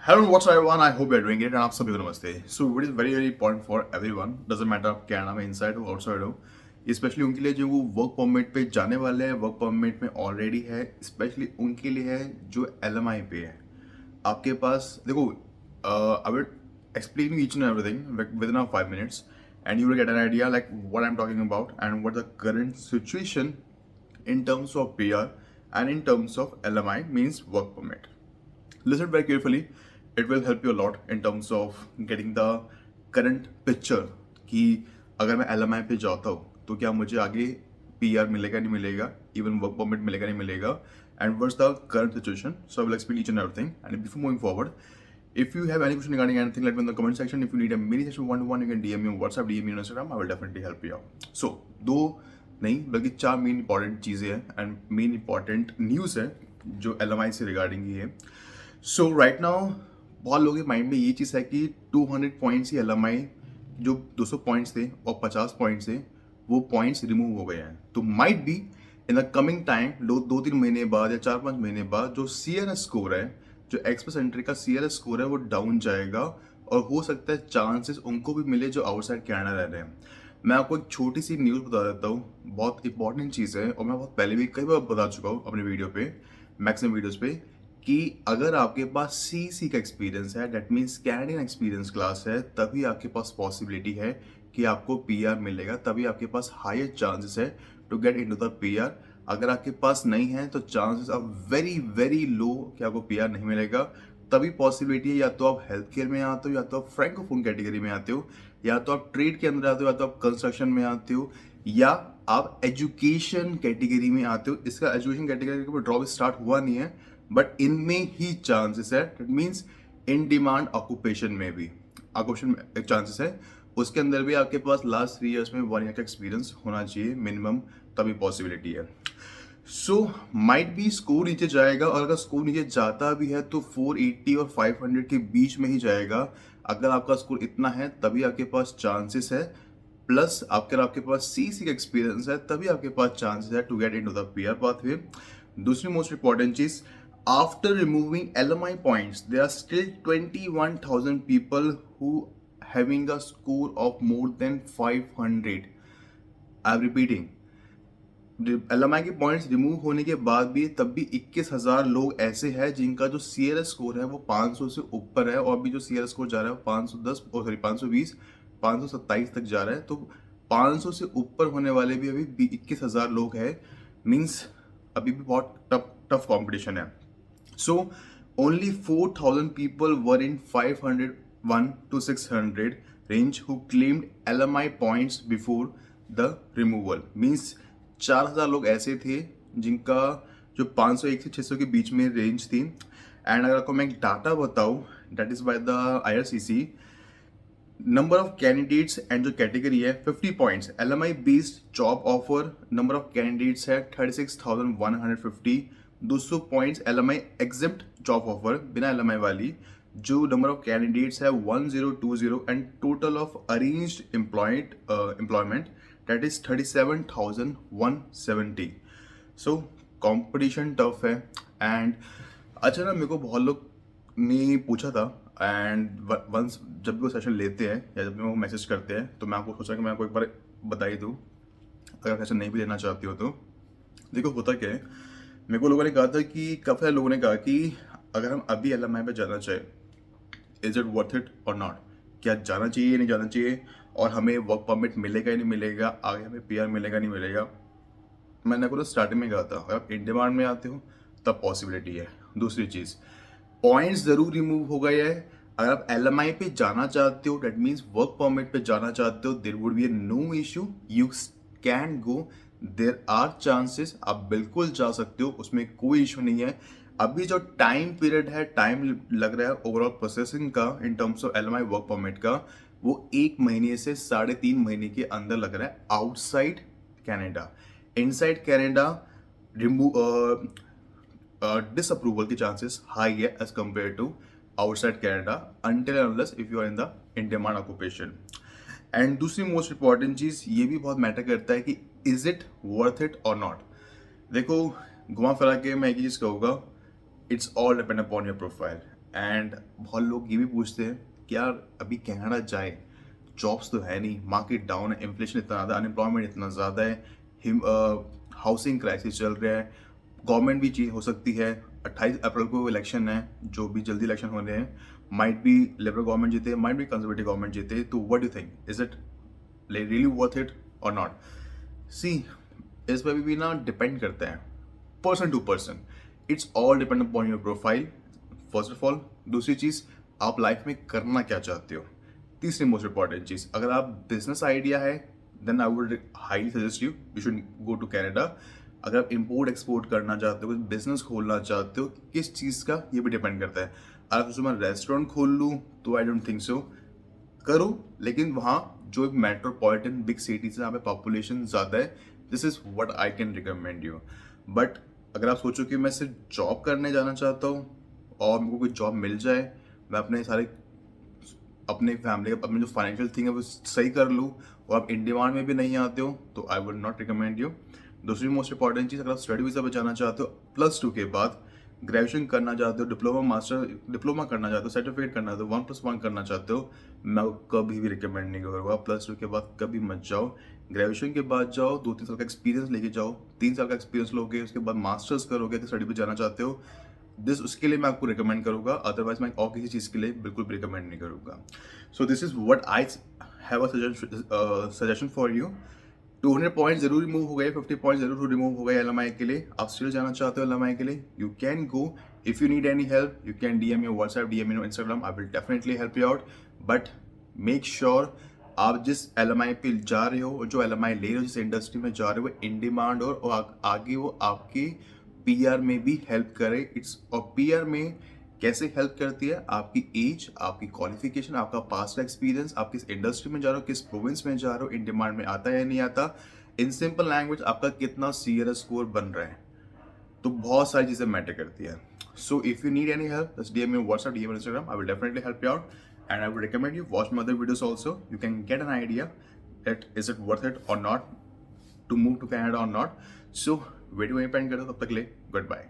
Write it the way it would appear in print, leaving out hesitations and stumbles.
Hello, what's up everyone? I hope you're doing great and आप सभी को नमस्ते. So it is very important for everyone. Doesn't matter आप Canada में inside हो outside हो. स्पेशली उनके लिए जो वो वर्क परमिट पे जाने वाले हैं, वर्क परमिट में ऑलरेडी है, स्पेशली उनके लिए है जो LMI पे है. आपके पास देखो, I will explain you each and everything within 5 minutes, and you will get an idea like what I'm talking about and what the current situation in terms of PR and in terms of LMI means work permit. Listen very carefully. It will help you a lot in terms of getting the current picture कि अगर मैं LMI पे जाता हूँ तो क्या मुझे आगे PR मिलेगा नहीं मिलेगा, even work permit मिलेगा नहीं मिलेगा, and what's the current situation. So I will explain each and everything. And before moving forward, if you have any question regarding anything, let me know in the comment section. If you need a mini session one-to-one, you can DM me on WhatsApp, DM me on Instagram. I will definitely help you out. So दो नहीं बल्कि चार main important चीज़ें हैं and main important news है जो LMI से regarding ही है. सो राइट नाउ बहुत लोगों के माइंड में ये चीज़ है कि 200 पॉइंट्स ही LMI जो 200 पॉइंट्स थे और 50 पॉइंट्स थे वो पॉइंट्स रिमूव हो गए हैं. तो might be in the coming time दो तीन महीने बाद या 4-5 महीने बाद जो CRS स्कोर है, जो एक्सप्रेस एंट्री का CRS स्कोर है वो डाउन जाएगा और हो सकता है चांसेस उनको भी मिले जो आउटसाइड कनाडा रह रहे हैं. मैं आपको एक छोटी सी न्यूज़ बता देता हूँ, बहुत इंपॉर्टेंट चीज़ है और मैं बहुत पहले भी कई बार बता चुका हूँ अपने वीडियो पे, मैक्सिमम वीडियोस पे, कि अगर आपके पास CC का एक्सपीरियंस है, that means Canadian experience class है, तभी आपके पास पॉसिबिलिटी है कि आपको PR मिलेगा, तभी आपके पास हायर चांसेस है to get into the PR. अगर आपके पास नहीं है तो chances are very very low कि आपको PR नहीं मिलेगा. तभी पॉसिबिलिटी है या तो आप हेल्थ केयर में आते हो, या तो आप फ्रैंकोफोन कैटेगरी में आते हो, या तो आप ट्रेड के अंदर आते हो, या तो आप कंस्ट्रक्शन में आते हो, या आप एजुकेशन कैटेगरी में आते हो. इसका एजुकेशन कैटेगरी का ड्रॉप स्टार्ट हुआ नहीं है बट इनमें ही चांसेस है. That means in demand occupation में भी ऑक्यूपेशन में चांसेस है. उसके अंदर भी आपके पास लास्ट 3 इयर्स में 1 ईयर का एक्सपीरियंस होना चाहिए मिनिमम, तभी पॉसिबिलिटी है. सो माइट बी स्कोर नीचे जाएगा और अगर स्कोर नीचे जाता भी है तो 480 और 500 के बीच में ही जाएगा. अगर आपका स्कोर इतना है तभी आपके पास चांसेस है, प्लस आपके पास CC का एक्सपीरियंस है तभी आपके पास चांसेस है to get into the PR pathway. दूसरी मोस्ट इंपॉर्टेंट चीज, after removing LMI points, there are still 21,000 people who having a score of more than 500. I'm repeating. LMI के पॉइंट्स रिमूव होने के बाद भी तब भी 21,000 लोग ऐसे हैं जिनका जो CRS स्कोर है वो 500 से ऊपर है, और भी जो CRS स्कोर जा रहा है वो 510 सॉरी 520 527 तक जा रहा है. तो 500 से ऊपर होने वाले भी अभी 21,000 लोग हैं. मीन्स अभी भी बहुत टफ कॉम्पिटिशन है. So only 4,000 people were in 501 to 600 range who claimed LMI points before the removal. Means 4,000 लोग ऐसे थे जिनका जो 501 से 600 के बीच में रेंज थी. एंड अगर आपको मैं एक डाटा बताऊँ, that is by the IRCC, number of candidates and जो कैटेगरी है 50 points LMI based job offer, number of candidates है 36,150. 200 points LMI exempt job offer बिना LMI वाली, जो नंबर ऑफ कैंडिडेट्स है 1020 and total of arranged employment that is 37,170. So competition tough है. And अच्छा ना, मेरे को बहुत लोग ने पूछा था एंड वंस जब भी वो सेशन लेते हैं या जब भी वो मैसेज करते हैं तो मैं आपको सोचा कि मैं आपको एक बार बता ही दूँ, अगर सेशन नहीं भी लेना चाहती हो तो. देखो होता क्या है, मेरे को लोगों ने कहा था कि काफ़ी सारे लोगों ने कहा कि अगर हम अभी LMI पे जाना चाहें, इज इट वर्थ इट और नॉट, क्या जाना चाहिए नहीं जाना चाहिए, और हमें वर्क परमिट मिलेगा या नहीं मिलेगा, आगे हमें PR मिलेगा नहीं मिलेगा. मैंने आपको तो स्टार्टिंग में कहा था अगर आप इन डिमांड में आते हो तब पॉसिबिलिटी है. दूसरी चीज़, पॉइंट्स ज़रूर रिमूव हो गए हैं. अगर आप LMI पे जाना चाहते हो, डेट मीन्स वर्क परमिट पे जाना चाहते हो, there would be no issue, you can go, there are chances, आप बिल्कुल जा सकते हो, उसमें कोई इशू नहीं है. अभी जो टाइम पीरियड है, टाइम लग रहा है ओवरऑल प्रोसेसिंग का in terms of LMI work permit का, वो 1 महीने से 3.5 महीने के अंदर लग रहा है outside Canada. Inside Canada disapproval के चांसेस हाई है as compared to outside Canada until unless if you are in demand occupation. And दूसरी मोस्ट इंपॉर्टेंट चीज़ ये भी बहुत मैटर करता है कि इज इट वर्थ इट और नॉट. देखो घुमा फिरा के मैं एक चीज़ कहूँगा, it's all depend upon your profile. And बहुत लोग ये भी पूछते हैं कि यार अभी कनाडा जाए, जॉब्स तो है नहीं, मार्केट डाउन है, इन्फ्लेशन इतना ज़्यादा, अनएम्प्लॉयमेंट इतना ज़्यादा है, हाउसिंग क्राइसिस चल रहा है, गवर्नमेंट भी चेंज हो सकती है, 28 अप्रैल को इलेक्शन है, जो भी जल्दी इलेक्शन होने हैं, माइट बी लिबरल गवर्नमेंट जीते, माइट बी कंजर्वेटिव गवर्नमेंट जीते, तो what do think, is it really worth it और नॉट? सी, इस पर भी ना डिपेंड करता है person to person, it's all depend upon your profile first of all. दूसरी चीज, आप लाइफ में करना क्या चाहते हो। तीसरी मोस्ट इंपॉर्टेंट चीज, अगर आप बिजनेस आइडिया है then I would highly suggest you should go to Canada. अगर आप इंपोर्ट एक्सपोर्ट करना चाहते हो, कुछ बिजनेस खोलना चाहते हो, किस चीज़ का, ये भी डिपेंड करता है। अगर सोचो मैं रेस्टोरेंट खोल लूँ तो आई डोंट थिंक सो, करो लेकिन वहाँ जो एक मेट्रोपॉलिटन बिग सिटीज है जहाँ पे पॉपुलेशन ज़्यादा है, this is what I can recommend you. But अगर आप सोचो कि मैं सिर्फ जॉब करने जाना चाहता हूँ और मेरे को कोई जॉब मिल जाए, मैं अपने सारे अपने फैमिली का अपने जो फाइनेंशियल थिंग है वो सही कर लूँ और आप इन डिमांड में भी नहीं आते हो, तो I would not recommend you. दूसरी मोस्ट इंपॉर्टेंट चीज़, अगर आप स्टडी वीज़ा पर जाना चाहते हो, +2 के बाद ग्रेजुएशन करना चाहते हो, डिप्लोमा मास्टर डिप्लोमा करना चाहते हो, सर्टिफिकेट करना चाहते हो, 1+1 करना चाहते हो, मैं कभी भी रिकमेंड नहीं करूँगा। +2 के बाद कभी मत जाओ, ग्रेजुएशन के बाद जाओ, 2-3 साल का एक्सपीरियंस लेके जाओ, 3 साल का एक्सपीरियंस लोगे, उसके बाद मास्टर्स करोगे अगर स्टडी पे जाना चाहते हो, दिस उसके लिए मैं आपको रिकमेंड करूंगा, अदरवाइज मैं और किसी चीज़ के लिए बिल्कुल भी रिकमेंड नहीं करूंगा। So this is what I have a suggestion for you. 200 point जरूर रिमूव हो गए, 50 पॉइंट जरूर रिमूव हो गए एलएमआई के लिए। आप स्टिल जाना चाहते हो एलएमआई के लिए, you can go. If you need any help you can DM your WhatsApp, DM your Instagram, I will definitely help you out. But make sure आप जिस एलएमआई पे जा रहे हो और जो एलएमआई ले रहे हो, जिस इंडस्ट्री में जा रहे हो, वो इन डिमांड और आगे वो आपकी पीआर में भी हेल्प करे। इट्स और पीआर में कैसे हेल्प करती है, आपकी एज, आपकी क्वालिफिकेशन, आपका पास्ट का एक्सपीरियंस, आप किस इंडस्ट्री में जा रहे हो, किस प्रोविंस में जा रहे हो, इन डिमांड में आता है या नहीं आता, इन सिंपल लैंग्वेज आपका कितना सीआरएस स्कोर बन रहा है, तो बहुत सारी चीज़ें मैटर करती है। So if you need any help just DM me WhatsApp, DM Instagram, I will definitely help you out and I will recommend you watch my other videos also. You can get an idea that is it worth it और not to move to Canada और not. So video यहीं पे and करता हूं, तब तक के लिए गुड बाय।